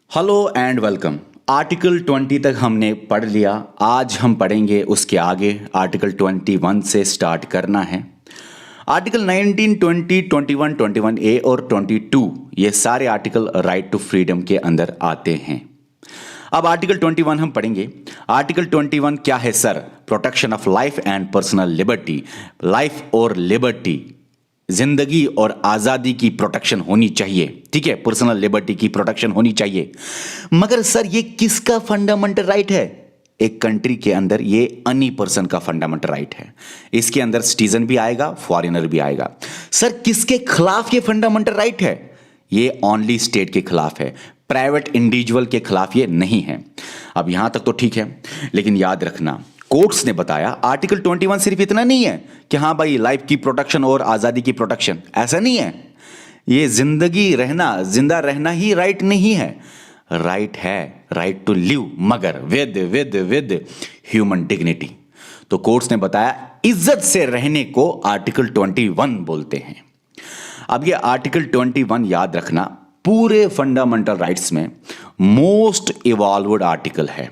Hello and welcome. Article 20 तक हमने पढ़ लिया। आज हम पढ़ेंगे उसके आगे। आर्टिकल 21 से स्टार्ट करना है। आर्टिकल 19, 20, 21, 21A और 22 ये सारे आर्टिकल राइट टू फ्रीडम के अंदर आते हैं। अब आर्टिकल 21 हम पढ़ेंगे। आर्टिकल 21 क्या है sir? Protection of life and personal liberty. Life और लिबर्टी, जिंदगी और आजादी की प्रोटेक्शन होनी चाहिए। ठीक है, पर्सनल लिबर्टी की प्रोटेक्शन होनी चाहिए। मगर सर ये किसका फंडामेंटल राइट है? एक कंट्री के अंदर ये एनी पर्सन का फंडामेंटल राइट है। इसके अंदर सिटीजन भी आएगा, फॉरेनर भी आएगा। सर किसके खिलाफ ये फंडामेंटल राइट है? ये ओनली स्टेट के खिलाफ है, प्राइवेट इंडिविजुअल के खिलाफ ये नहीं है। अब यहां तक तो ठीक है, लेकिन याद रखना कोर्ट्स ने बताया आर्टिकल 21 सिर्फ इतना नहीं है कि हाँ भाई लाइफ की प्रोटेक्शन और आजादी की प्रोटेक्शन, ऐसा नहीं है। ये जिंदगी रहना, जिंदा रहना ही राइट नहीं है। राइट है, राइट टू लिव, मगर with with with human dignity. तो कोर्ट्स ने बताया इज्जत से रहने को आर्टिकल 21 बोलते हैं। अब ये आर्टिकल 21 याद रखना पूरे फंडामेंटल राइट्स में मोस्ट इवॉल्व्ड आर्टिकल है।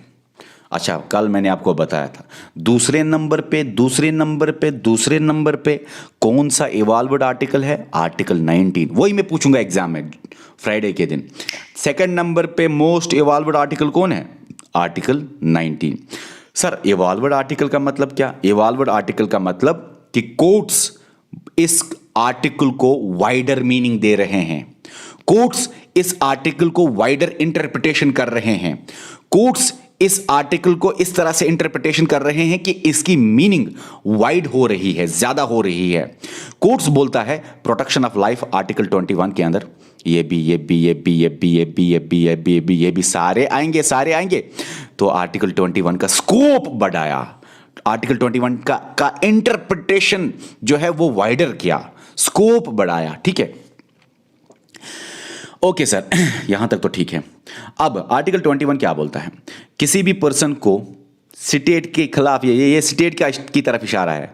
अच्छा, कल मैंने आपको बताया था दूसरे नंबर पे कौन सा इवॉल्व्ड आर्टिकल है? आर्टिकल 19। वही मैं पूछूंगा एग्जाम में फ्राइडे के दिन। सेकंड नंबर पे मोस्ट इवॉल्व्ड आर्टिकल कौन है? आर्टिकल 19। सर इवॉल्व्ड आर्टिकल का मतलब क्या? इवॉल्व्ड आर्टिकल का मतलब कि कोर्ट्स इस आर्टिकल को वाइडर मीनिंग दे रहे हैं। कोर्ट्स इस आर्टिकल को वाइडर इंटरप्रिटेशन कर रहे हैं। कोर्ट्स इस आर्टिकल को इस तरह से इंटरप्रिटेशन कर रहे हैं कि इसकी मीनिंग वाइड हो रही है, ज्यादा हो रही है। कोर्ट्स बोलता है प्रोटेक्शन ऑफ लाइफ आर्टिकल 21 के अंदर ये भी सारे आएंगे। तो आर्टिकल 21 का स्कोप बढ़ाया, आर्टिकल 21 का इंटरप्रिटेशन जो है वो वाइडर किया, स्कोप बढ़ाया। ठीक है, ओके सर, यहां तक तो ठीक है। अब आर्टिकल 21 क्या बोलता है? किसी भी पर्सन को स्टेट के खिलाफ, ये स्टेट की तरफ इशारा है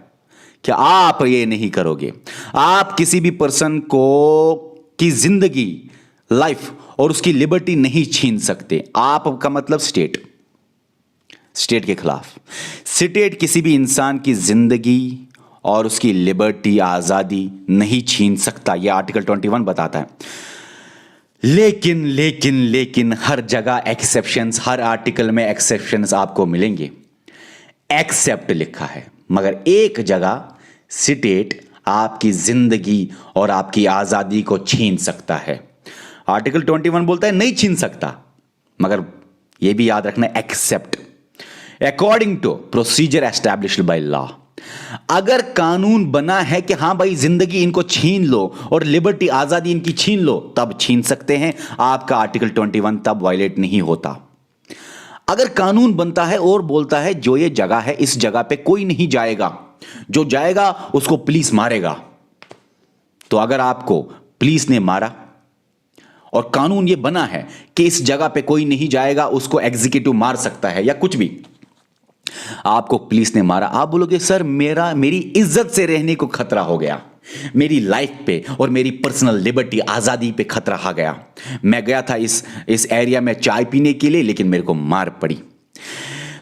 कि आप ये नहीं करोगे। आप किसी भी पर्सन को की जिंदगी, लाइफ और उसकी लिबर्टी नहीं छीन सकते। आप का मतलब स्टेट के खिलाफ। स्टेट किसी भी इंसान की जिंदगी और उसकी लिबर्टी, आजादी नहीं छीन सकता। यह आर्टिकल 21 बताता है। लेकिन हर जगह एक्सेप्शंस, हर आर्टिकल में एक्सेप्शंस आपको मिलेंगे। एक्सेप्ट लिखा है, मगर एक जगह स्टेट आपकी जिंदगी और आपकी आजादी को छीन सकता है। आर्टिकल 21 बोलता है नहीं छीन सकता, मगर यह भी याद रखना except according to procedure established by law. अगर कानून बना है कि हां भाई जिंदगी इनको छीन लो और लिबर्टी, आजादी इनकी छीन लो, तब छीन सकते हैं। आपका आर्टिकल 21 तब वायलेट नहीं होता। अगर कानून बनता है और बोलता है जो ये जगह है इस जगह पे कोई नहीं जाएगा, जो जाएगा उसको पुलिस मारेगा, तो अगर आपको पुलिस ने मारा और कानून ये बना है कि इस जगह पे कोई नहीं जाएगा, उसको एग्जीक्यूटिव मार सकता है या कुछ भी, आपको पुलिस ने मारा, आप बोलोगे सर मेरी इज्जत से रहने को खतरा हो गया, मेरी लाइफ पे और मेरी पर्सनल लिबर्टी, आजादी पे खतरा आ गया। मैं गया था इस एरिया में चाय पीने के लिए, लेकिन मेरे को मार पड़ी।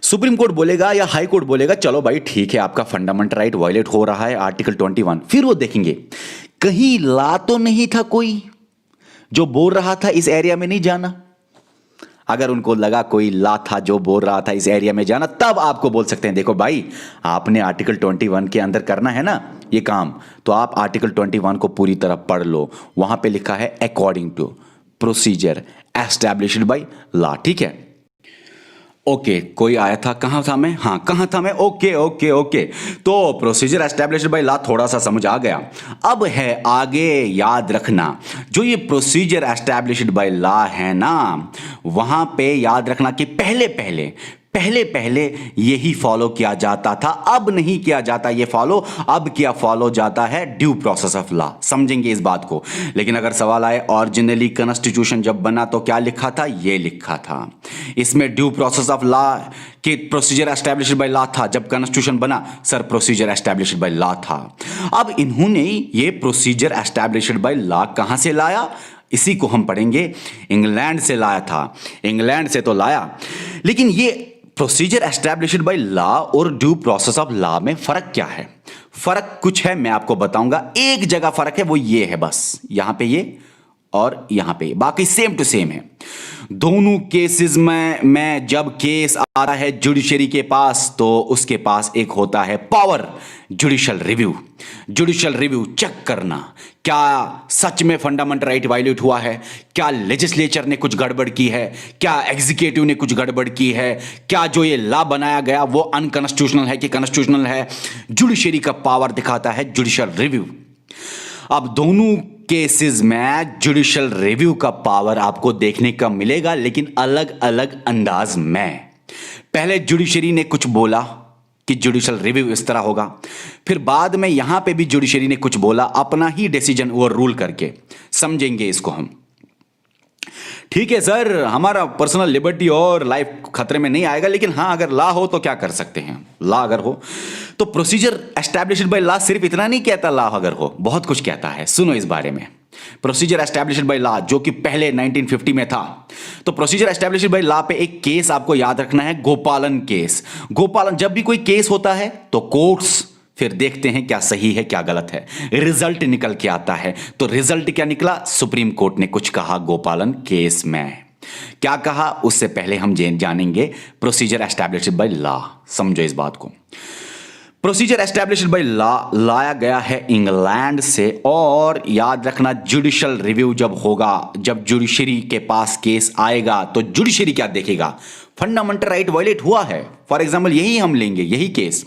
सुप्रीम कोर्ट बोलेगा या हाई कोर्ट बोलेगा चलो भाई ठीक है, आपका फंडामेंटल राइट वायलेट हो रहा है आर्टिकल 21। फिर वो देखेंगे कहीं ला तो नहीं था कोई जो बोल रहा था इस एरिया में नहीं जाना। अगर उनको लगा कोई ला था जो बोल रहा था इस एरिया में जाना, तब आपको बोल सकते हैं देखो भाई आपने आर्टिकल 21 के अंदर करना है ना ये काम, तो आप आर्टिकल 21 को पूरी तरह पढ़ लो। वहां पे लिखा है according to procedure established by law. ठीक है, ओके कोई आया था, कहां था मैं? हाँ, कहां था मैं? ओके। तो प्रोसीजर एस्टैब्लिश्ड बाय लॉ थोड़ा सा समझ आ गया। अब है आगे, याद रखना जो ये प्रोसीजर एस्टैब्लिश्ड बाय लॉ है ना, वहां पे याद रखना कि पहले यही फॉलो किया जाता था, अब नहीं किया जाता ये फॉलो। अब क्या फॉलो जाता है? Due process of law. समझेंगे इस बात को। लेकिन अगर सवाल आए ओरिजिनली कॉन्स्टिट्यूशन जब बना तो क्या लिखा था? ये लिखा था इसमें ड्यू प्रोसेस ऑफ लॉ कि प्रोसीजर एस्टैब्लिश्ड बाय लॉ था। जब कॉन्स्टिट्यूशन बना sir procedure established by law था। अब इन्होंने ये प्रोसीजर एस्टैब्लिश्ड बाय लॉ कहां से लाया? इसी को हम पढ़ेंगे। इंग्लैंड से लाया था, इंग्लैंड से तो लाया, लेकिन ये प्रोसीजर एस्टैब्लिश्ड बाय लॉ और ड्यू प्रोसेस ऑफ लॉ में फर्क क्या है? फर्क कुछ है, मैं आपको बताऊंगा। एक जगह फर्क है, वो ये है बस, यहां पे ये और यहां पे, बाकी सेम टू सेम है। दोनों केसेस में जब केस आ रहा है जुडिशरी के पास, तो उसके पास एक होता है power, judicial review. Judicial review check करना, क्या सच में फंडामेंटल राइट वायलेट हुआ है, क्या लेजिस्लेचर ने कुछ गड़बड़ की है, क्या एग्जीक्यूटिव ने कुछ गड़बड़ की है, क्या जो ये लॉ बनाया गया वो अनकॉन्स्टिट्यूशनल है कि कॉन्स्टिट्यूशनल है। जुडिशरी का पावर दिखाता है जुडिशियल रिव्यू। अब दोनों केसेस में जुडिशियल रिव्यू का पावर आपको देखने का मिलेगा, लेकिन अलग अलग अंदाज में। पहले जुडिशरी ने कुछ बोला कि जुडिशियल रिव्यू इस तरह होगा, फिर बाद में यहां पे भी जुडिशरी ने कुछ बोला, अपना ही डिसीजन ओवर रूल करके। समझेंगे इसको हम। ठीक है सर, हमारा पर्सनल लिबर्टी और लाइफ खतरे में नहीं आएगा, लेकिन हाँ अगर लॉ हो तो क्या कर सकते हैं? लॉ अगर हो तो प्रोसीजर एस्टैब्लिश्ड बाय लॉ सिर्फ इतना नहीं कहता, लॉ अगर हो बहुत कुछ कहता है। सुनो इस बारे में। प्रोसीजर एस्टैब्लिश्ड बाय लॉ जो कि पहले 1950 में था, तो प्रोसीजर एस्टैब्लिश्ड बाय लॉ पे एक केस आपको याद रखना है, गोपालन केस। गोपालन, जब भी कोई केस होता है तो कोर्ट्स फिर देखते हैं क्या सही है क्या गलत है, रिजल्ट निकल के आता है। तो रिजल्ट क्या निकला? सुप्रीम कोर्ट ने कुछ कहा गोपालन केस में। क्या कहा उससे पहले हम जानेंगे प्रोसीजर एस्टैब्लिश्ड बाय लॉ। समझो इस बात को। प्रोसीजर एस्टैब्लिश्ड बाय लॉ लाया गया है इंग्लैंड से, और याद रखना जुडिशियल रिव्यू जब होगा, जब जुडिशरी के पास केस आएगा तो जुडिशरी क्या देखेगा? फंडामेंटल राइट वायलेट हुआ है। फॉर एग्जाम्पल यही हम लेंगे, यही केस,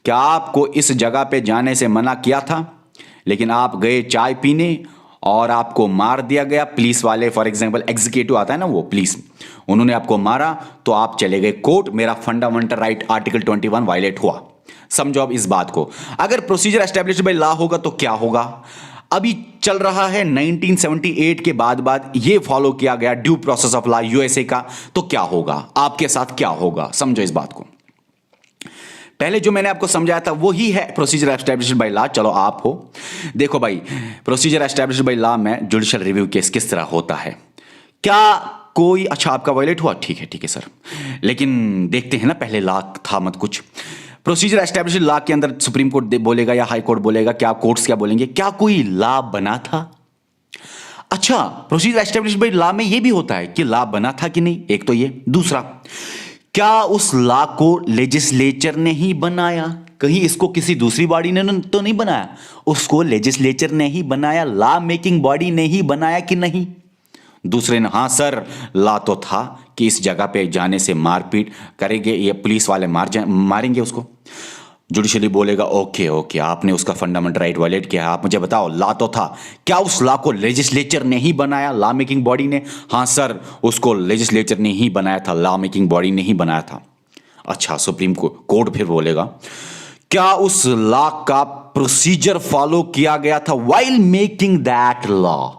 क्या आपको इस जगह पे जाने से मना किया था, लेकिन आप गए चाय पीने और आपको मार दिया गया पुलिस वाले। फॉर एग्जांपल एग्जीक्यूटिव आता है ना, वो पुलिस, उन्होंने आपको मारा तो आप चले गए कोर्ट, मेरा फंडामेंटल राइट आर्टिकल 21 वायलेट हुआ। समझो अब इस बात को। अगर प्रोसीजर एस्टैब्लिश्ड बाय लॉ होगा तो क्या होगा? अभी चल रहा है 1978 के बाद ये फॉलो किया गया due process of law USA का, तो क्या होगा आपके साथ, क्या होगा? समझो इस बात को। पहले जो मैंने आपको समझाया था वही है प्रोसीजर एस्टैब्लिश्ड बाय लॉ। चलो आप हो, देखो भाई, प्रोसीजर एस्टैब्लिश्ड बाय लॉ में जुडिशियल रिव्यू केस किस तरह होता है। क्या कोई, अच्छा आपका वायलेट हुआ, ठीक है सर, लेकिन देखते हैं ना, पहले लॉ था मत कुछ। प्रोसीजर एस्टैब्लिश्ड लॉ के अंदर सुप्रीम कोर्ट बोलेगा या हाई कोर्ट बोलेगा, क्या कोर्ट्स क्या बोलेंगे, क्या कोई लॉ बना था? अच्छा, प्रोसीजर एस्टैब्लिश्ड बाय लॉ में यह भी होता है कि लॉ बना था कि नहीं, एक तो ये। दूसरा, क्या उस लॉ को लेजिस्लेचर ने ही बनाया? कहीं इसको किसी दूसरी बॉडी ने तो नहीं बनाया, उसको लेजिस्लेचर ने ही बनाया, लॉ मेकिंग बॉडी ने ही बनाया कि नहीं? दूसरे ने, हाँ सर लॉ तो था कि इस जगह पे जाने से मारपीट करेंगे, ये पुलिस वाले मारेंगे उसको। जुडिशरी बोलेगा ओके आपने उसका फंडामेंटल राइट वायलेट किया, आप मुझे बताओ लॉ तो था, क्या उस लॉ को लेजिस्लेचर ने ही बनाया, लॉ मेकिंग बॉडी ने? हाँ सर उसको लेजिस्लेचर ने ही बनाया था, लॉ मेकिंग बॉडी ने ही बनाया था। अच्छा, सुप्रीम कोर्ट फिर बोलेगा क्या उस लॉ का प्रोसीजर फॉलो किया गया था वाइल मेकिंग दैट लॉ?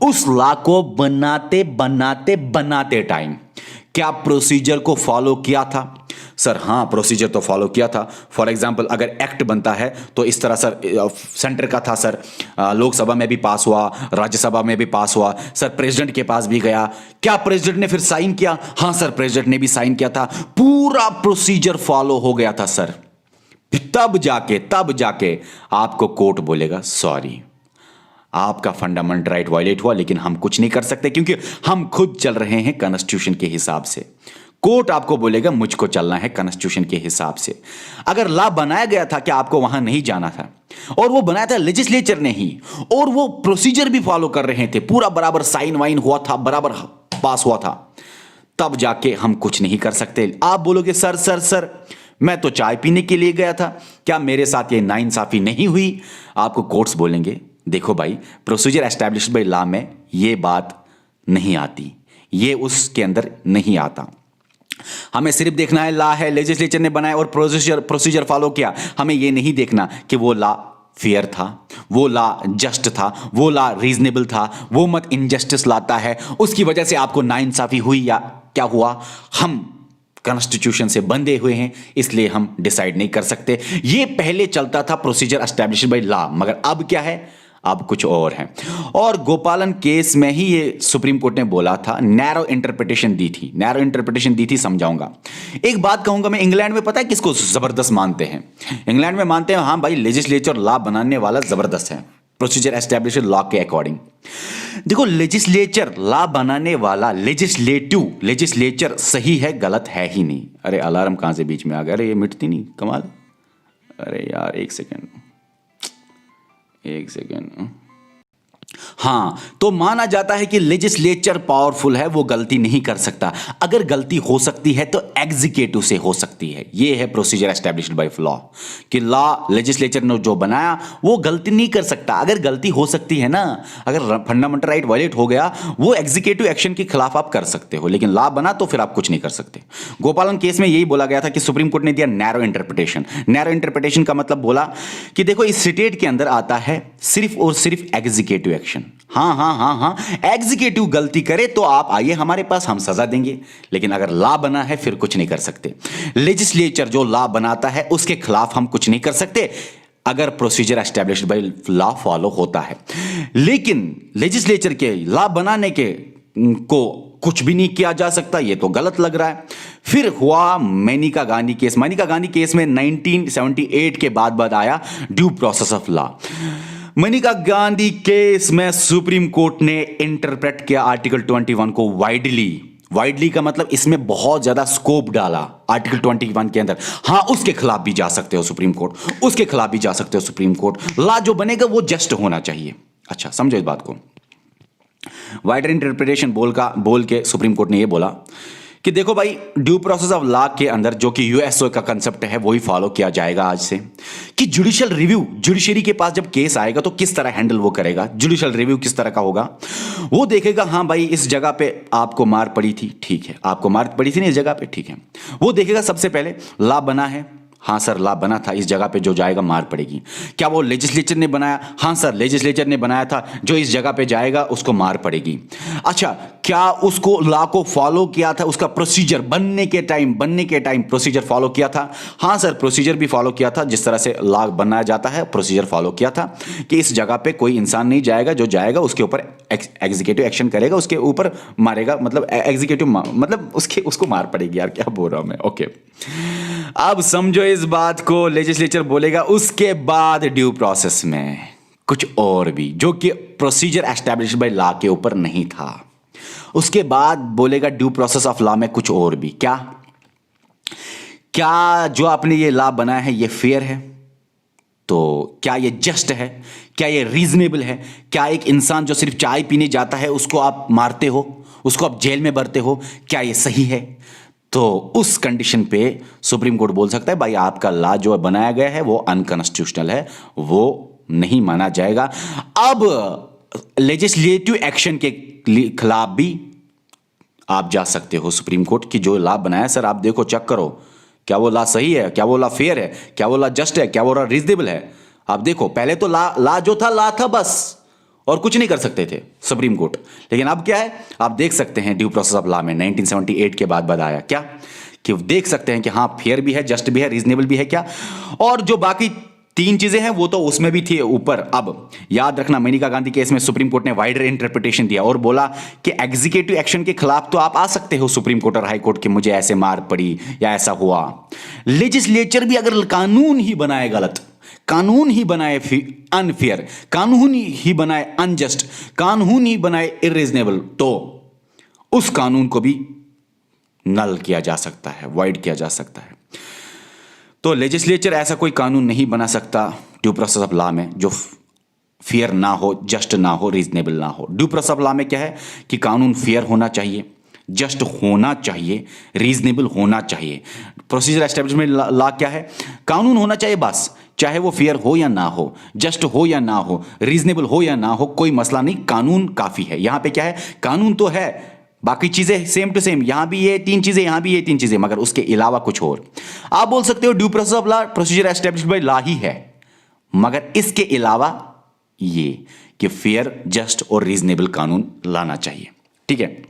उस लॉ को बनाते टाइम क्या प्रोसीजर को फॉलो किया था? सर हाँ प्रोसीजर तो फॉलो किया था। फॉर एग्जांपल अगर एक्ट बनता है तो इस तरह सर, सेंटर का था सर, लोकसभा में भी पास हुआ, राज्यसभा में भी पास हुआ, सर प्रेसिडेंट के पास भी गया, क्या प्रेसिडेंट ने फिर साइन किया? हाँ सर प्रेसिडेंट ने भी साइन किया था, पूरा प्रोसीजर फॉलो हो गया था सर। तब जाके आपको कोर्ट बोलेगा सॉरी आपका फंडामेंटल राइट वायलेट हुआ, लेकिन हम कुछ नहीं कर सकते क्योंकि हम खुद चल रहे हैं कॉन्स्टिट्यूशन के हिसाब से। कोर्ट आपको बोलेगा मुझको चलना है कॉन्स्टिट्यूशन के हिसाब से। अगर लॉ बनाया गया था कि आपको वहां नहीं जाना था, और वो बनाया था लेजिस्लेचर ने ही, और वो प्रोसीजर भी फॉलो कर रहे थे, पूरा बराबर साइन वाइन हुआ था, बराबर पास हुआ था, तब जाके हम कुछ नहीं कर सकते। आप बोलोगे सर मैं तो चाय पीने के लिए गया था, क्या मेरे साथ ये नाइंसाफी नहीं हुई? आपको कोर्ट्स बोलेंगे देखो भाई प्रोसीजर एस्टैब्लिश्ड बाय लॉ में ये बात नहीं आती, ये उसके अंदर नहीं आता। हमें सिर्फ देखना है लॉ है, लेजिस्लेचर ने बनाया और प्रोसीजर फॉलो किया। हमें यह नहीं देखना कि वो लॉ फेयर था, वो लॉ जस्ट था, वो लॉ रीजनेबल था, वो मत इनजस्टिस लाता है, उसकी वजह से आपको नाइंसाफी हुई या क्या हुआ। हम कॉन्स्टिट्यूशन से बंधे हुए हैं, इसलिए हम डिसाइड नहीं कर सकते। ये पहले चलता था प्रोसीजर एस्टैब्लिश्ड बाय लॉ, मगर अब क्या है, अब कुछ और है। और गोपालन केस में ही ये सुप्रीम कोर्ट ने बोला था, नैरो इंटरप्रिटेशन दी थी, नैरो इंटरप्रिटेशन दी थी, समझाऊंगा। एक बात कहूंगा मैं, इंग्लैंड में पता है किसको जबरदस्त मानते हैं? इंग्लैंड में मानते हैं हाँ भाई लेजिस्लेचर लॉ बनाने वाला जबरदस्त है, प्रोसीजर एस्टेब्लिश लॉ के अकॉर्डिंग। देखो लेजिस्लेचर लॉ बनाने वाला लेजिस्लेचर सही है गलत है ही नहीं। अरे अलार्म कहां से बीच में आ गया? अरे ये मिटती नहीं, कमाल। अरे यार एक सेकेंड। हाँ, तो माना जाता है कि लेजिस्लेचर पावरफुल है, वो गलती नहीं कर सकता। अगर गलती हो सकती है तो एग्जीक्यूटिव से हो सकती है। ये है प्रोसीजर एस्टैब्लिश्ड बाय लॉ कि लॉ लेजिस्लेचर ने जो बनाया वो गलती नहीं कर सकता। अगर गलती हो सकती है ना, अगर फंडामेंटल राइट वायलेट हो गया, वो एग्जीक्यूटिव एक्शन के खिलाफ आप कर सकते हो, लेकिन लॉ बना तो फिर आप कुछ नहीं कर सकते। गोपालन केस में यही बोला गया था कि सुप्रीम कोर्ट ने दिया नैरो इंटरप्रिटेशन। नैरो इंटरप्रिटेशन का मतलब बोला कि देखो इस स्टेट के अंदर आता है सिर्फ और सिर्फ एग्जीक्यूटिव एक्शन। हाँ, एग्जीक्यूटिव गलती करे तो आप आइए हमारे पास, हम सजा देंगे, लेकिन अगर लॉ बना है फिर कुछ नहीं कर सकते। लेजिस्लेचर जो लॉ बनाता है उसके खिलाफ हम कुछ नहीं कर सकते अगर procedure established by law follow होता है। लेकिन लेजिस्लेचर के लॉ बनाने के को कुछ भी नहीं किया जा सकता, ये तो गलत लग रहा है। फिर हुआ मेनिका गांधी केस। मेनिका गांधी केस में 1978 के बाद आया due process of law. Maneka Gandhi case में सुप्रीम कोर्ट ने इंटरप्रेट किया आर्टिकल 21 को वाइडली का मतलब इसमें बहुत ज्यादा स्कोप डाला आर्टिकल 21 के अंदर। हाँ, उसके खिलाफ भी जा सकते हो सुप्रीम कोर्ट, लॉ जो बनेगा वो जस्ट होना चाहिए। अच्छा समझो इस बात को। वाइडर इंटरप्रिटेशन बोल के सुप्रीम कोर्ट ने ये बोला कि देखो भाई ड्यू प्रोसेस ऑफ लॉ के अंदर जो कि यूएसओ का कंसेप्ट है वही फॉलो किया जाएगा आज से, कि जुडिशियल रिव्यू, जुडिशरी के पास जब केस आएगा तो किस तरह हैंडल वो करेगा, जुडिशियल रिव्यू किस तरह का होगा। वो देखेगा हाँ भाई इस जगह पे आपको मार पड़ी थी, ठीक है, आपको मार पड़ी थी ना इस जगह पे, ठीक है। वो देखेगा सबसे पहले लॉ बना है, हाँ सर लॉ बना था, इस जगह पे जो जाएगा मार पड़ेगी। क्या वो लेजिस्लेचर ने बनाया? हाँ सर लेजिस्लेचर ने बनाया था, जो इस जगह पे जाएगा उसको मार पड़ेगी। अच्छा, क्या उसको लॉ को फॉलो किया था, उसका प्रोसीजर बनने के टाइम प्रोसीजर फॉलो किया था? हाँ सर प्रोसीजर भी फॉलो किया था, जिस तरह से लॉ बनाया जाता है प्रोसीजर फॉलो किया था कि इस जगह पे कोई इंसान नहीं जाएगा, जो जाएगा उसके ऊपर एग्जीक्यूटिव एक्शन करेगा, उसके ऊपर मारेगा, मतलब एग्जीक्यूटिव मतलब उसको मार पड़ेगी। यार क्या बोल रहा हूं मैं, ओके। अब समझो इस बात को, लेजिस्लेचर बोलेगा उसके बाद ड्यू प्रोसेस में कुछ और भी जो कि प्रोसीजर एस्टैब्लिश्ड बाय लॉ के ऊपर नहीं था। उसके बाद बोलेगा ड्यू प्रोसेस ऑफ लॉ में कुछ और भी। क्या जो आपने ये लॉ बनाया है ये फेयर है? तो क्या ये जस्ट है? क्या ये रीजनेबल है? क्या एक इंसान जो सिर्फ चाय पीने जाता है उसको आप मारते हो, उसको आप जेल में भरते हो, क्या ये सही है? तो उस कंडीशन पे सुप्रीम कोर्ट बोल सकता है भाई आपका लॉ जो बनाया गया है वो अनकॉन्स्टिट्यूशनल है, वो नहीं माना जाएगा। अब लेजिस्लेटिव एक्शन के खिलाफ भी आप जा सकते हो सुप्रीम कोर्ट की, जो लॉ बनाया सर आप देखो चेक करो, क्या वो लॉ सही है, क्या वो लॉ फेयर है, क्या वो लॉ जस्ट है, क्या वो लॉ रीजनेबल है। आप देखो पहले तो लॉ जो था लॉ था बस, और कुछ नहीं कर सकते थे सुप्रीम कोर्ट, लेकिन अब क्या है आप देख सकते हैं ड्यू प्रोसेस ऑफ लॉ में 1978 के बाद आया क्या, कि देख सकते हैं कि हाँ फेयर भी है, जस्ट भी है, रीजनेबल भी है क्या, और जो बाकी तीन चीजें हैं वो तो उसमें भी थी ऊपर। अब याद रखना मेनिका गांधी केस में सुप्रीम कोर्ट ने वाइडर इंटरप्रिटेशन दिया और बोला कि एग्जीक्यूटिव एक्शन के खिलाफ तो आप आ सकते हो सुप्रीम कोर्ट और हाई कोर्ट कि मुझे ऐसे मार पड़ी या ऐसा हुआ। लेजिस्लेचर भी अगर कानून ही बनाए गलत, कानून ही बनाए अनफेयर, कानून ही बनाए अनजस्ट, कानून ही बनाए इर्रीजनेबल, तो उस कानून को भी नल किया जा सकता है, वाइड किया जा सकता है। तो लेजिस्लेचर ऐसा कोई कानून नहीं बना सकता ड्यू प्रोसेस ऑफ लॉ में जो फेयर ना हो, जस्ट ना हो, रीजनेबल ना हो। ड्यू प्रोसेस ऑफ लॉ में क्या है कि कानून फेयर होना चाहिए, जस्ट होना चाहिए, रीजनेबल होना चाहिए। प्रोसीजर एस्टेब्लिशमेंट लॉ क्या है? कानून होना चाहिए बस, चाहे वो फेयर हो या ना हो, जस्ट हो या ना हो, रीजनेबल हो या ना हो, कोई मसला नहीं, कानून काफी है। यहां पे क्या है, कानून तो है, बाकी चीजें सेम टू सेम, यहां भी ये तीन चीजें, यहां भी ये तीन चीजें, मगर उसके अलावा कुछ और। आप बोल सकते हो due process of law procedure established by law ही है, मगर इसके अलावा ये कि फेयर, जस्ट और रीजनेबल कानून लाना चाहिए। ठीक है,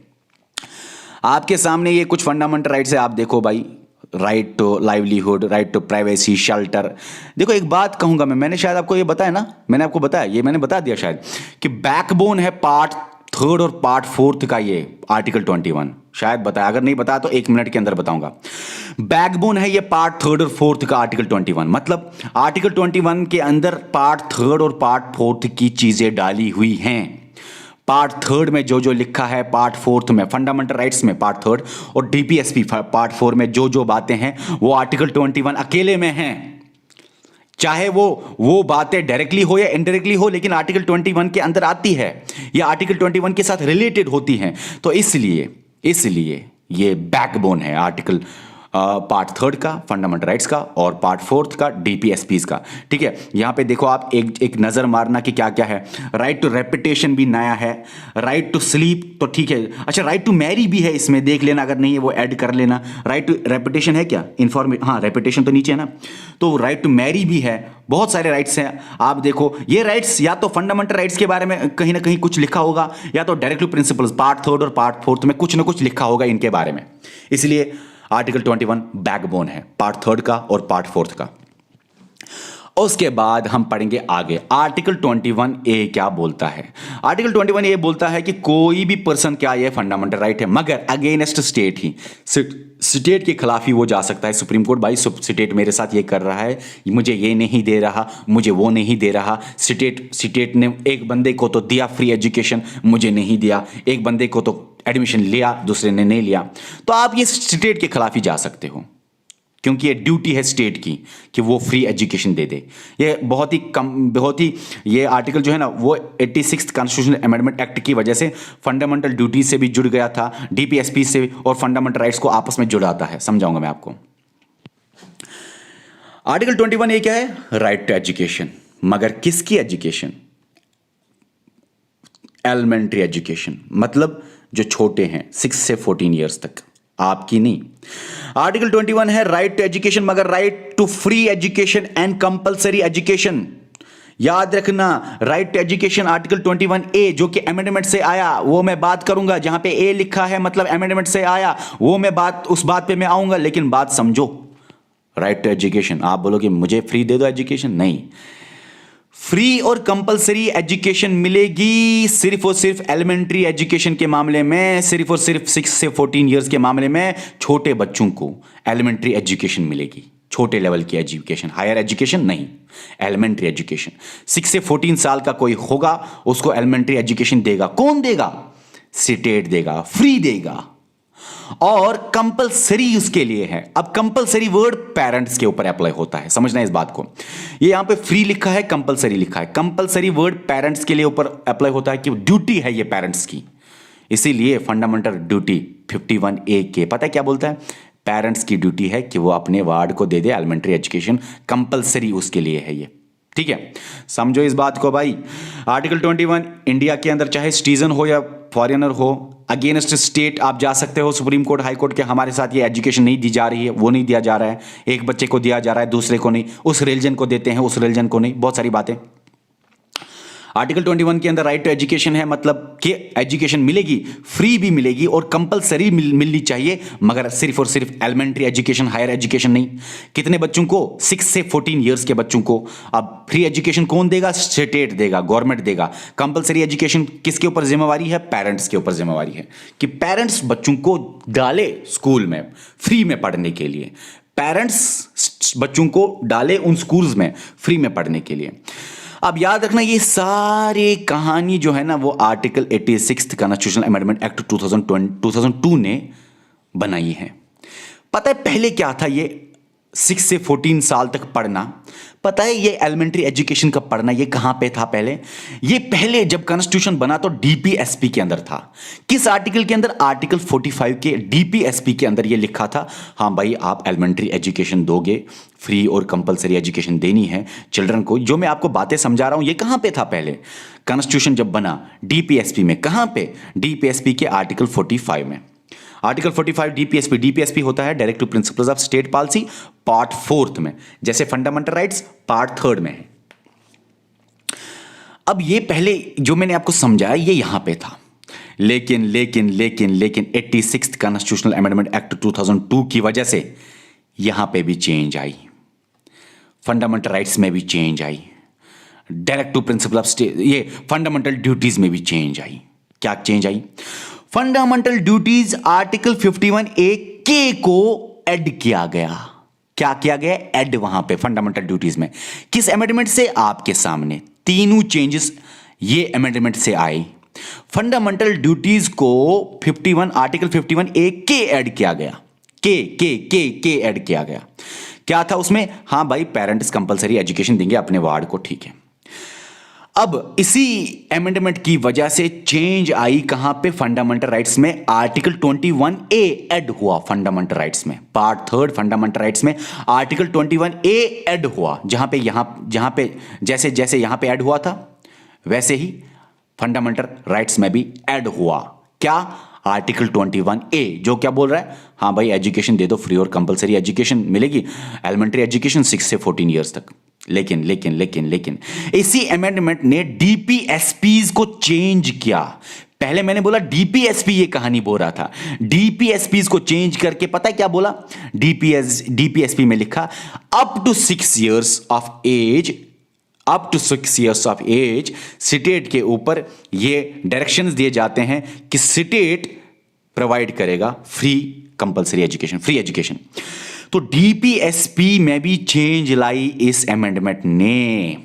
आपके सामने ये कुछ फंडामेंटल राइट्स है, आप देखो भाई, right to livelihood, right to privacy, shelter. देखो एक बात कहूंगा मैंने शायद आपको ये बताया ना, मैंने आपको बताया, ये मैंने बता दिया शायद, कि बैकबोन है पार्ट थर्ड और पार्ट फोर्थ का ये आर्टिकल 21, शायद बताया, अगर नहीं बताया तो 1 मिनट के अंदर बताऊंगा। बैकबोन है ये पार्ट थर्ड और फोर्थ का आर्टिकल 21, मतलब आर्टिकल 21 के अंदर पार्ट थर्ड और पार्ट फोर्थ की चीजें डाली हुई हैं। पार्ट थर्ड में जो जो लिखा है, पार्ट फोर्थ में फंडामेंटल राइट्स में पार्ट थर्ड, और डीपीएसपी पार्ट 4 में जो जो बातें हैं वो आर्टिकल 21 अकेले में हैं। चाहे वो बातें डायरेक्टली हो या इनडायरेक्टली हो, लेकिन आर्टिकल 21 के अंदर आती है, या आर्टिकल 21 के साथ रिलेटेड होती हैं। तो इसलिए ये बैकबोन है आर्टिकल पार्ट थर्ड का फंडामेंटल राइट्स का, और पार्ट फोर्थ का डीपीएसपीज का। ठीक है, यहां पे देखो आप एक नजर मारना कि क्या क्या है। राइट टू रेपिटेशन भी नया है, राइट टू स्लीप तो ठीक है, अच्छा राइट टू मैरी भी है इसमें, देख लेना, अगर नहीं है वो ऐड कर लेना। राइट टू रेपिटेशन है क्या, हाँ रेपिटेशन तो नीचे है ना, तो राइट टू मैरी भी है। बहुत सारे राइट्स हैं, आप देखो ये राइट्स या तो फंडामेंटल राइट्स के बारे में कहीं ना कहीं कुछ लिखा होगा, या तो direct to principles part third और पार्ट फोर्थ में कुछ ना कुछ लिखा होगा इनके बारे में। इसलिए आर्टिकल 21 बैकबोन है पार्ट थर्ड का और पार्ट फोर्थ का। उसके बाद हम पढ़ेंगे आगे आर्टिकल 21 ए क्या बोलता है। आर्टिकल 21 ए बोलता है कि कोई भी पर्सन, क्या ये फंडामेंटल राइट है, मगर अगेंस्ट स्टेट ही, स्टेट के खिलाफ ही वो जा सकता है सुप्रीम कोर्ट। भाई स्टेट मेरे साथ ये कर रहा है, मुझे ये नहीं दे रहा, मुझे वो नहीं दे रहा, स्टेट ने एक बंदे को तो दिया फ्री एजुकेशन, मुझे नहीं दिया, एक बंदे को तो एडमिशन लिया, दूसरे ने नहीं लिया, तो आप ये स्टेट के खिलाफ ही जा सकते हो, क्योंकि ये ड्यूटी है स्टेट की कि वो फ्री एजुकेशन दे दे। ये बहुत ही ये आर्टिकल जो है ना वो 86 कॉन्स्टिट्यूशनल अमेंडमेंट एक्ट की वजह से फंडामेंटल ड्यूटी से भी जुड़ गया था, डीपीएसपी से, और फंडामेंटल राइट्स को आपस में जुड़ाता है। समझाऊंगा मैं आपको। आर्टिकल 21 ये क्या है, राइट टू एजुकेशन, मगर किसकी एजुकेशन, एलिमेंट्री एजुकेशन, मतलब जो छोटे हैं 6 से 14 ईयर्स तक, आपकी नहीं। आर्टिकल 21 है राइट टू एजुकेशन, मगर right to free education and compulsory education. याद रखना, right to education article 21 A जो कि अमेंडमेंट से आया, वो मैं बात करूंगा। जहां पे ए लिखा है मतलब अमेंडमेंट से आया, वो मैं उस बात पे मैं आऊंगा, लेकिन बात समझो। राइट टू एजुकेशन, आप बोलोगे मुझे फ्री दे दो एजुकेशन, नहीं, फ्री और कंपलसरी एजुकेशन मिलेगी सिर्फ और सिर्फ एलिमेंट्री एजुकेशन के मामले में, सिर्फ और सिर्फ 6 से 14 इयर्स के मामले में छोटे बच्चों को एलिमेंट्री एजुकेशन मिलेगी, छोटे लेवल की एजुकेशन, हायर एजुकेशन नहीं, एलिमेंट्री एजुकेशन। 6 से 14 साल का कोई होगा उसको एलिमेंट्री एजुकेशन देगा, कौन देगा, स्टेट देगा, फ्री देगा, और कंपलसरी उसके लिए है। अब कंपलसरी वर्ड पेरेंट्स के ऊपर अप्लाई होता है, समझना इस बात को। ये यहां पे फ्री लिखा है, कंपलसरी लिखा है, कंपलसरी वर्ड पेरेंट्स के लिए ऊपर अप्लाई होता है कि ड्यूटी है ये पेरेंट्स की। इसीलिए फंडामेंटल ड्यूटी 51 ए के पता है क्या बोलता है, पेरेंट्स की ड्यूटी है कि वो अपने वार्ड को दे दे एलिमेंट्री एजुकेशन, कंपलसरी उसके लिए है ये। ठीक है, समझो इस बात को भाई। आर्टिकल 21 इंडिया के अंदर चाहे सिटीजन हो या फॉरेनर हो, अगेंस्ट स्टेट आप जा सकते हो सुप्रीम कोर्ट, हाई कोर्ट के हमारे साथ ये एजुकेशन नहीं दी जा रही है, वो नहीं दिया जा रहा है, एक बच्चे को दिया जा रहा है दूसरे को नहीं, उस रिलीजन को देते हैं उस रिलीजन को नहीं, बहुत सारी बातें। आर्टिकल 21 के अंदर राइट टू एजुकेशन है, मतलब कि एजुकेशन मिलेगी, फ्री भी मिलेगी और कंपलसरी मिलनी चाहिए, मगर सिर्फ और सिर्फ एलिमेंट्री एजुकेशन, हायर एजुकेशन नहीं। कितने बच्चों को, 6 से 14 इयर्स के बच्चों को। अब फ्री एजुकेशन कौन देगा, स्टेट देगा, गवर्नमेंट देगा। कंपलसरी एजुकेशन किसके ऊपर जिम्मेवारी है, पेरेंट्स के ऊपर जिम्मेवारी है कि पेरेंट्स बच्चों को डाले स्कूल में फ्री में पढ़ने के लिए, पेरेंट्स बच्चों को डाले उन स्कूल्स में फ्री में पढ़ने के लिए। अब याद रखना ये सारी कहानी जो है ना वो आर्टिकल 86 कॉन्स्टिट्यूशनल अमेंडमेंट एक्ट 2002 ने बनाई है। पता है पहले क्या था, ये 6 से 14 साल तक पढ़ना, पता है ये एलिमेंट्री एजुकेशन का पढ़ना ये कहां पे था पहले, ये पहले जब कॉन्स्टिट्यूशन बना तो डीपीएसपी के अंदर था। किस आर्टिकल के अंदर, आर्टिकल 45 के डीपीएसपी के अंदर ये लिखा था, हाँ भाई आप एलिमेंट्री एजुकेशन दोगे, फ्री और कंपलसरी एजुकेशन देनी है चिल्ड्रन को। जो मैं आपको बातें समझा रहा हूं ये कहां पे था पहले, कॉन्स्टिट्यूशन जब बना डीपीएसपी में, कहां पे, डीपीएसपी के आर्टिकल 45 में। आर्टिकल 45 डीपीएसपी होता है direct to principles of state policy, part 4 में, जैसे फंडामेंटल राइट्स पार्ट 3 में है। अब ये पहले जो मैंने आपको समझाया ये यहां पे था, लेकिन 86 कॉन्स्टिट्यूशनल अमेंडमेंट एक्ट 2002 की वजह से यहां पे भी चेंज आई, फंडामेंटल राइट्स में भी change I, directive principle of state, ये फंडामेंटल ड्यूटीज में भी चेंज आई। क्या चेंज आई? फंडामेंटल ड्यूटीज आर्टिकल 51A के को ऐड किया गया। क्या किया गया? ऐड वहां पे फंडामेंटल ड्यूटीज में। किस अमेंडमेंट से? आपके सामने तीनों चेंजेस ये अमेंडमेंट से आए। फंडामेंटल ड्यूटीज को 51 आर्टिकल 51A के ऐड किया गया। के ऐड किया गया। क्या था उसमें? हाँ भाई, पेरेंट्स कंपलसरी एजुकेशन देंगे अपने वार्ड को, ठीक है। अब इसी अमेंडमेंट की वजह से चेंज आई कहां पे? फंडामेंटल राइट्स में। आर्टिकल 21A ऐड हुआ फंडामेंटल राइट्स में, पार्ट 3 फंडामेंटल राइट्स में आर्टिकल 21A ऐड हुआ। जहां पे जैसे जैसे यहां पे ऐड हुआ था वैसे ही फंडामेंटल राइट्स में भी ऐड हुआ। क्या? आर्टिकल 21A जो क्या बोल रहा है? हाँ भाई, एजुकेशन दे दो, फ्री और कंपलसरी एजुकेशन मिलेगी, एलिमेंट्री एजुकेशन 6 से 14 ईयर्स तक। लेकिन इसी अमेंडमेंट ने डीपीएसपीज को चेंज किया। पहले मैंने बोला डीपीएसपी, ये कहानी बोल रहा था। डीपीएसपीज को चेंज करके पता है क्या बोला? डीपीएसपी में लिखा up to 6 years of age, up to 6 years of age state के ऊपर ये डायरेक्शंस दिए जाते हैं कि स्टेट प्रोवाइड करेगा free compulsory education, free education. तो डीपीएसपी में भी चेंज लाई इस अमेंडमेंट ने,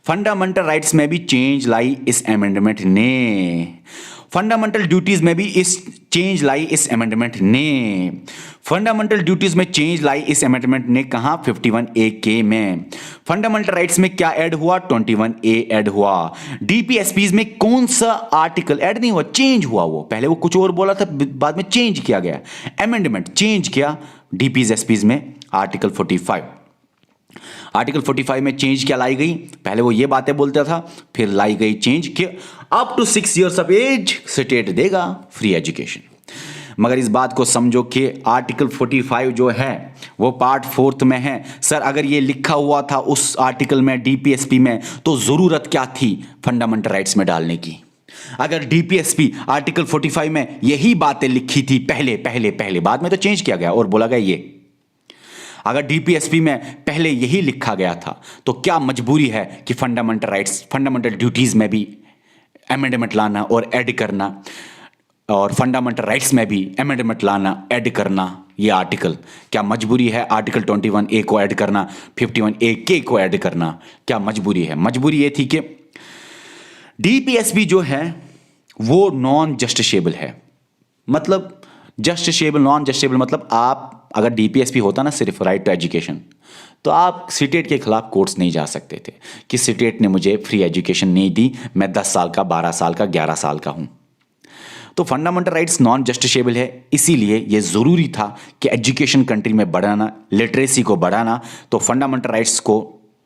फंडामेंटल राइट्स में भी चेंज लाई इस अमेंडमेंट ने, फंडामेंटल ड्यूटीज में भी इस चेंज लाई इस अमेंडमेंट ने, फंडामेंटल ड्यूटीज में चेंज लाई इस अमेंडमेंट ने। कहां? 51A के में। फंडामेंटल राइट्स में क्या ऐड हुआ? 21A ऐड हुआ। डीपीएसपीज में कौन सा आर्टिकल ऐड नहीं हुआ? चेंज हुआ। वो पहले वो कुछ और बोला था, बाद में चेंज किया गया, अमेंडमेंट चेंज किया डीपीएसपीज में। आर्टिकल 45, आर्टिकल 45 में चेंज क्या लाई गई? पहले वो ये बातें बोलता था, फिर लाई गई चेंज कि up to 6 years of age state देगा फ्री एजुकेशन। मगर इस बात को समझो कि आर्टिकल 45 जो है वो पार्ट 4 में है। सर अगर ये लिखा हुआ था उस आर्टिकल में डीपीएसपी में, तो जरूरत क्या थी फंडामेंटल राइट्स में डालने की? अगर डीपीएसपी आर्टिकल 45 में यही बातें लिखी थी पहले, बाद में तो चेंज किया गया और बोला गया ये। अगर डीपीएसपी में पहले यही लिखा गया था तो क्या मजबूरी है कि फंडामेंटल राइट्स, फंडामेंटल ड्यूटीज में भी अमेंडमेंट लाना और ऐड करना, और फंडामेंटल राइट्स में भी अमेंडमेंट लाना ऐड करना? ये आर्टिकल क्या मजबूरी है? आर्टिकल 21A को ऐड करना, 51A के को ऐड करना, क्या मजबूरी है? मजबूरी ये थी कि डीपीएसपी जो है वो नॉन जस्टिसेबल है। मतलब जस्टिसेबल, नॉन जस्टिसेबल मतलब आप अगर डीपीएसपी होता ना सिर्फ राइट टू एजुकेशन, तो आप स्टेट के खिलाफ कोर्ट्स नहीं जा सकते थे कि स्टेट ने मुझे फ्री एजुकेशन नहीं दी, मैं 10 साल का, 12 साल का, 11 साल का हूं। तो फंडामेंटल राइट्स नॉन जस्टिसेबल है, इसीलिए यह जरूरी था कि एजुकेशन कंट्री में बढ़ाना, लिटरेसी को बढ़ाना, तो फंडामेंटल राइट्स को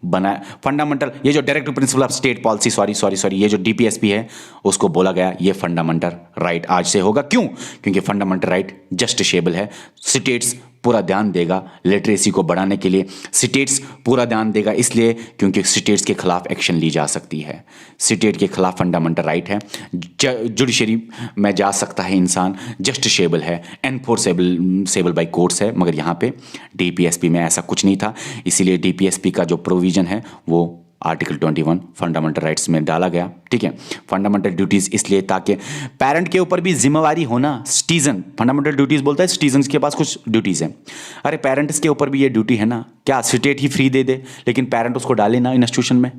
बनाया। फंडामेंटल, ये जो directive principle of state policy, sorry, ये जो डीपीएसपी है उसको बोला गया ये फंडामेंटल राइट आज से होगा। क्यों? क्योंकि फंडामेंटल राइट जस्टिसेबल है। स्टेट्स पूरा ध्यान देगा लिटरेसी को बढ़ाने के लिए, स्टेट्स पूरा ध्यान देगा इसलिए क्योंकि स्टेट्स के खिलाफ एक्शन ली जा सकती है। स्टेट के खिलाफ फंडामेंटल राइट है, जुडिशरी में जा सकता है इंसान, जस्टिसेबल है, एनफोर्सेबल बाय कोर्ट्स है। मगर यहाँ पे डीपीएसपी में ऐसा कुछ नहीं था, इसीलिए डीपीएसपी का जो प्रोविजन है वो आर्टिकल 21 फंडामेंटल राइट्स में डाला गया। ठीक है, फंडामेंटल ड्यूटीज इसलिए ताकि पेरेंट के ऊपर भी जिम्मेवारी होना। सिटीजन, फंडामेंटल ड्यूटीज बोलता है सिटीजन के पास कुछ ड्यूटीज हैं। अरे पेरेंट्स के ऊपर भी ये ड्यूटी है ना, क्या स्टेट ही फ्री दे दे लेकिन पेरेंट उसको डाले ना इंस्टीट्यूशन में?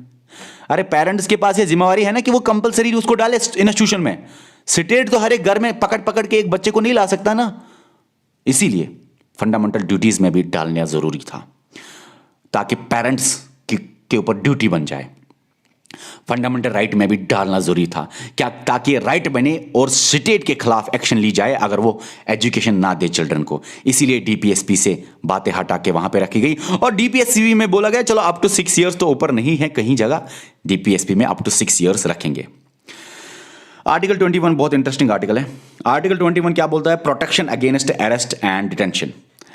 अरे पेरेंट्स के पास ये जिम्मेवारी है ना कि वो कंपलसरी उसको डाले इंस्टीट्यूशन में। स्टेट तो हर एक घर में पकड़ पकड़ के एक बच्चे को नहीं ला सकता ना, इसीलिए फंडामेंटल ड्यूटीज में भी डालना जरूरी था ताकि पेरेंट्स के ऊपर ड्यूटी बन जाए। फंडामेंटल राइट में भी डालना जरूरी था, क्या? ताकि राइट बने और स्टेट के खिलाफ एक्शन ली जाए अगर वो एजुकेशन ना दे चिल्ड्रन को। इसीलिए डीपीएसपी से बातें हटा के वहां पे रखी गई और डीपीएसपी में बोला गया चलो अप टू 6 इयर्स तो ऊपर नहीं है कहीं जगह, डीपीएसपी में अप टू 6 इयर्स रखेंगे। आर्टिकल 21 बहुत इंटरेस्टिंग आर्टिकल है। आर्टिकल 21 क्या बोलता है? Protection against arrest and detention.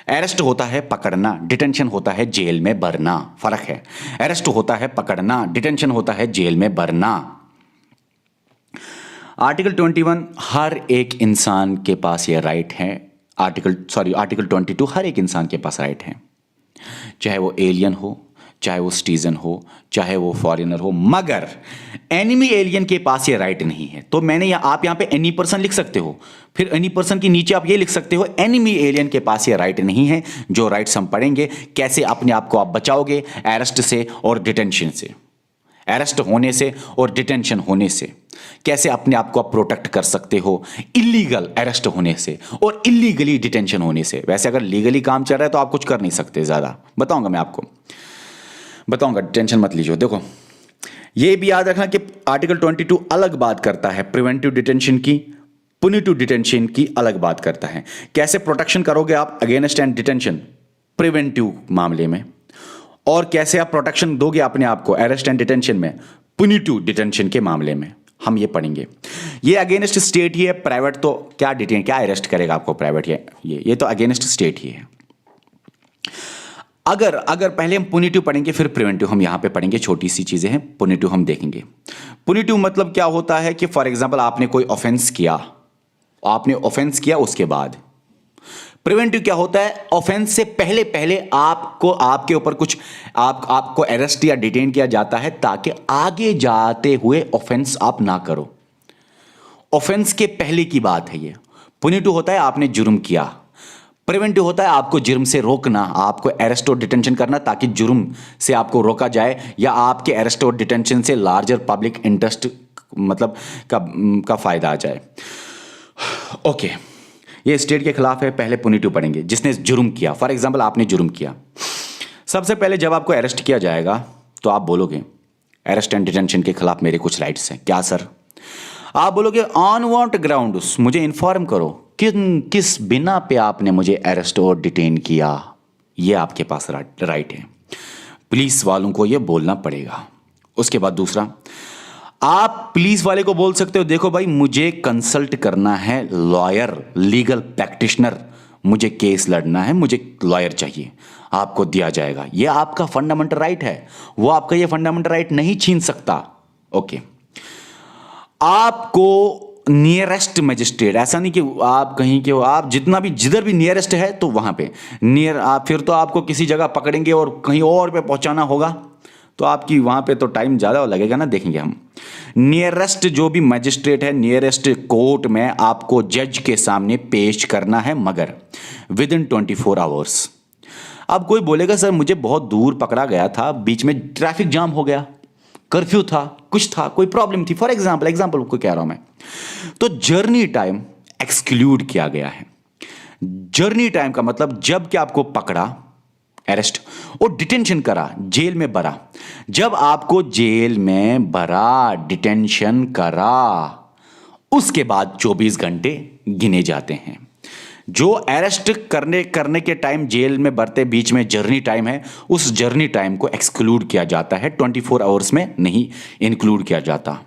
Arrest होता है पकड़ना, डिटेंशन होता है जेल में भरना, फर्क है। अरेस्ट होता है पकड़ना, डिटेंशन होता है जेल में भरना। आर्टिकल 21 हर एक इंसान के पास ये राइट है। आर्टिकल 22 हर एक इंसान के पास राइट है। चाहे वो एलियन हो, चाहे वो सिटीजन हो, चाहे वो फॉरेनर हो, मगर एनिमी एलियन के पास ये राइट नहीं है। तो मैंने आप यहाँ पे एनी पर्सन लिख सकते हो, फिर एनी पर्सन के नीचे आप ये लिख सकते हो एनिमी एलियन के पास ये राइट नहीं है। जो राइट्स हम पढ़ेंगे, कैसे अपने आप को आप बचाओगे अरेस्ट से और डिटेंशन से, अरेस्ट होने से और डिटेंशन होने से, कैसे अपने आप को आप प्रोटेक्ट कर सकते हो इलीगल अरेस्ट होने से और इलीगली डिटेंशन होने से। वैसे अगर लीगली काम चल रहा है तो आप कुछ कर नहीं सकते, ज़्यादा बताऊंगा, मैं आपको बताऊंगा, टेंशन मत लीजिए। देखो, ये भी याद रखना कि आर्टिकल 22 अलग बात करता है प्रिवेंटिव डिटेंशन की, पुनिटिव डिटेंशन की अलग बात करता है। कैसे प्रोटेक्शन करोगे आप अगेंस्ट एंड डिटेंशन प्रिवेंटिव मामले में, और कैसे आप प्रोटेक्शन दोगे अपने आप को अरेस्ट एंड डिटेंशन में पुनिटिव डिटेंशन के मामले में, हम ये पढ़ेंगे। ये अगेंस्ट स्टेट ही है, प्राइवेट तो क्या डिटेन, क्या अरेस्ट करेगा आपको प्राइवेट, ये तो अगेंस्ट स्टेट ही है। अगर पहले हम पुनिटिव पढ़ेंगे फिर प्रिवेंटिव हम यहां पे पढ़ेंगे, छोटी सी चीजें हैं, पुनिटिव हम देखेंगे। पुनिटिव मतलब क्या होता है कि फॉर एग्जांपल आपने कोई ऑफेंस किया, उसके बाद। प्रिवेंटिव क्या होता है, ऑफेंस से पहले पहले आपके ऊपर कुछ आपको अरेस्ट या डिटेन किया जाता है ताकि आगे जाते हुए ऑफेंस आप ना करो। ऑफेंस के पहले की बात है ये। पुनिटिव होता है आपने जुर्म किया, प्रिवेंटिव होता है आपको जुर्म से रोकना, आपको अरेस्ट और डिटेंशन करना ताकि जुर्म से आपको रोका जाए या आपके अरेस्ट और डिटेंशन से लार्जर पब्लिक इंटरेस्ट मतलब का फायदा आ जाए। ओके, ये स्टेट के खिलाफ है, पहले पुनिटिव पढ़ेंगे। जिसने जुर्म किया, फॉर एग्जांपल आपने जुर्म किया, सबसे पहले जब आपको अरेस्ट किया जाएगा तो आप बोलोगे अरेस्ट एंड डिटेंशन के खिलाफ मेरे कुछ राइट्स हैं। क्या सर? आप बोलोगे ऑन व्हाट ग्राउंड्स, मुझे इन्फॉर्म करो किस बिना पे आपने मुझे अरेस्ट और डिटेन किया। ये आपके पास राइट है, पुलिस वालों को ये बोलना पड़ेगा। उसके बाद दूसरा, आप पुलिस वाले को बोल सकते हो देखो भाई मुझे कंसल्ट करना है लॉयर, लीगल प्रैक्टिशनर, मुझे केस लड़ना है, मुझे लॉयर चाहिए, आपको दिया जाएगा। ये आपका फंडामेंटल राइट है, वो आपका ये फंडामेंटल राइट नहीं छीन सकता। ओके, आपको नियरेस्ट मजिस्ट्रेट, ऐसा नहीं कि आप कहीं के हो, आप जिधर भी नियरेस्ट है तो वहां पे आप फिर तो आपको किसी जगह पकड़ेंगे और कहीं और पे पहुंचाना होगा तो आपकी वहां पे तो टाइम ज़्यादा लगेगा ना। देखेंगे हम नियरेस्ट जो भी मजिस्ट्रेट है, नियरेस्ट कोर्ट में आपको जज के सामने पेश करना है, मगर विद इन 24 आवर्स। अब कोई बोलेगा सर मुझे बहुत दूर पकड़ा गया था, बीच में ट्रैफिक जाम हो गया, कर्फ्यू था, कुछ था, कोई प्रॉब्लम थी, फॉर एग्जाम्पल को कह रहा हूं मैं, तो जर्नी टाइम एक्सक्लूड किया गया है। जर्नी टाइम का मतलब जब कि आपको पकड़ा, अरेस्ट और डिटेंशन करा, जेल में भरा, जब आपको जेल में भरा, डिटेंशन करा, उसके बाद 24 घंटे गिने जाते हैं। जो अरेस्ट करने के टाइम जेल में भरते बीच में जर्नी टाइम है, उस जर्नी टाइम को एक्सक्लूड किया जाता है, 24 आवर्स में नहीं इंक्लूड किया जाता।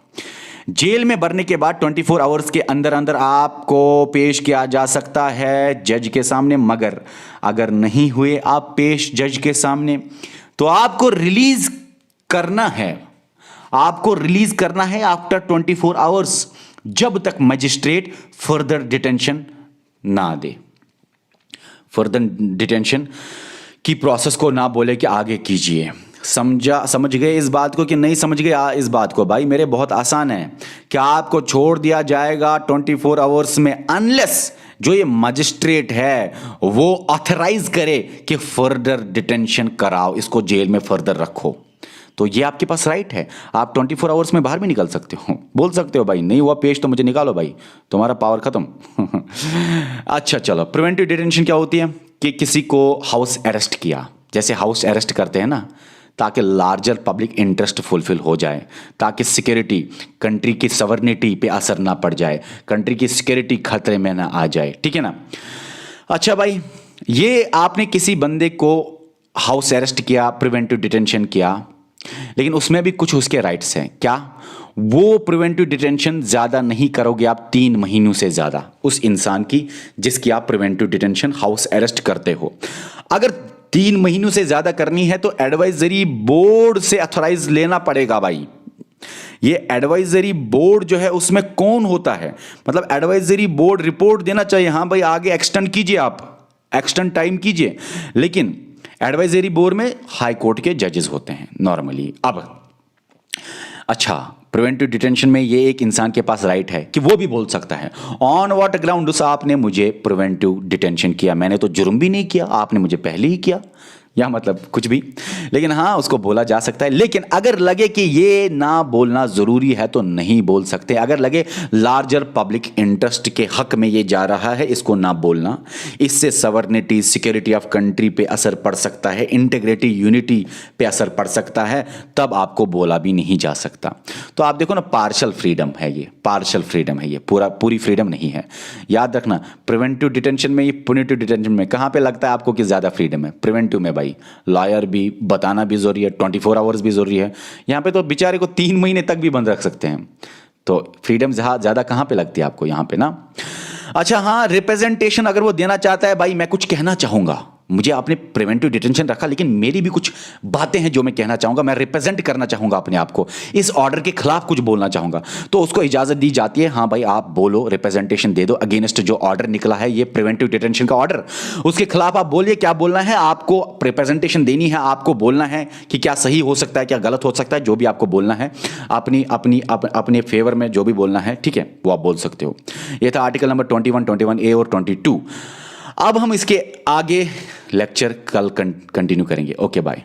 जेल में भरने के बाद 24 आवर्स के अंदर अंदर आपको पेश किया जा सकता है जज के सामने, मगर अगर नहीं हुए आप पेश जज के सामने तो आपको रिलीज करना है, आफ्टर 24 आवर्स, जब तक मजिस्ट्रेट फर्दर डिटेंशन ना दे, फर्दर डिटेंशन की प्रोसेस को ना बोले कि आगे कीजिए। समझ गए इस बात को कि नहीं समझ गए इस बात को? भाई मेरे बहुत आसान है कि आपको छोड़ दिया जाएगा 24 आवर्स में, अनलेस जो ये मजिस्ट्रेट है वो ऑथराइज करे कि फर्दर डिटेंशन कराओ, इसको जेल में फर्दर रखो। तो ये आपके पास राइट है, आप 24 आवर्स में बाहर भी निकल सकते हो, बोल सकते हो भाई नहीं हुआ पेश तो मुझे निकालो भाई, तुम्हारा पावर खत्म। अच्छा चलो, प्रिवेंटिव डिटेंशन क्या होती है कि किसी को हाउस अरेस्ट किया, जैसे हाउस अरेस्ट करते हैं ना, ताकि लार्जर पब्लिक इंटरेस्ट फुलफिल हो जाए, ताकि सिक्योरिटी, कंट्री की सवर्निटी पे असर ना पड़ जाए, कंट्री की सिक्योरिटी खतरे में ना आ जाए, ठीक है ना। अच्छा भाई, ये आपने किसी बंदे को हाउस अरेस्ट किया, प्रिवेंटिव डिटेंशन किया, लेकिन उसमें भी कुछ उसके राइट्स हैं। क्या? वो प्रिवेंटिव डिटेंशन ज़्यादा नहीं करोगे आप 3 महीनों से ज़्यादा उस इंसान की जिसकी आप प्रिवेंटिव डिटेंशन हाउस अरेस्ट करते हो। अगर 3 महीनों से ज़्यादा करनी है तो एडवाइजरी बोर्ड से अथॉराइज लेना पड़ेगा भाई। ये एडवाइजरी बोर्ड जो है उसमें कौन होता है, मतलब एडवाइजरी बोर्ड रिपोर्ट देना चाहिए, हाँ भाई आगे एक्सटेंड कीजिए, आप एक्सटेंड टाइम कीजिए, लेकिन एडवाइजरी बोर्ड में हाई कोर्ट के जजेस होते हैं नॉर्मली। अब अच्छा, प्रिवेंटिव डिटेंशन में ये एक इंसान के पास राइट है कि वो भी बोल सकता है ऑन व्हाट ग्राउंड आपने मुझे प्रिवेंटिव डिटेंशन किया, मैंने तो जुर्म भी नहीं किया, आपने मुझे पहले ही किया, या मतलब कुछ भी। लेकिन हाँ, उसको बोला जा सकता है। लेकिन अगर लगे कि ये ना बोलना जरूरी है तो नहीं बोल सकते। अगर लगे लार्जर पब्लिक इंटरेस्ट के हक में ये जा रहा है, इसको ना बोलना, इससे सवर्निटी, सिक्योरिटी ऑफ कंट्री पे असर पड़ सकता है, इंटीग्रिटी, यूनिटी पे असर पड़ सकता है, तब आपको बोला भी नहीं जा सकता। तो आप देखो ना, पार्शल फ्रीडम है ये, पार्शल फ्रीडम है ये, पूरी फ्रीडम नहीं है। याद रखना, प्रिवेंटिव डिटेंशन में, ये पुनिटिव डिटेंशन में कहाँ पे लगता है आपको कि ज्यादा फ्रीडम है? प्रिवेंटिव में भाई लॉयर भी बताना भी जरूरी है, 24 आवर्स भी जरूरी है। यहां पे तो बेचारे को 3 महीने तक भी बंद रख सकते हैं। तो फ्रीडम ज्यादा कहां पे लगती है आपको यहां पे ना। अच्छा हाँ, रिप्रेजेंटेशन अगर वो देना चाहता है, भाई मैं कुछ कहना चाहूंगा, मुझे आपने प्रिवेंटिव डिटेंशन रखा लेकिन मेरी भी कुछ बातें हैं जो मैं कहना चाहूंगा, मैं रिप्रेजेंट करना चाहूंगा अपने आप को, इस ऑर्डर के खिलाफ कुछ बोलना चाहूंगा, तो उसको इजाजत दी जाती है। हाँ भाई, आप बोलो, रिप्रेजेंटेशन दे दो अगेंस्ट जो ऑर्डर निकला है, ये प्रिवेंटिव डिटेंशन का ऑर्डर, उसके खिलाफ आप बोलिए। क्या बोलना है आपको? रिप्रेजेंटेशन देनी है आपको, बोलना है कि क्या सही हो सकता है, क्या गलत हो सकता है, जो भी आपको बोलना है अपने फेवर में जो भी बोलना है, ठीक है, वो आप बोल सकते हो। ये था आर्टिकल नंबर 21, 21A और 22। अब हम इसके आगे लेक्चर कल कंटिन्यू करेंगे। Okay bye.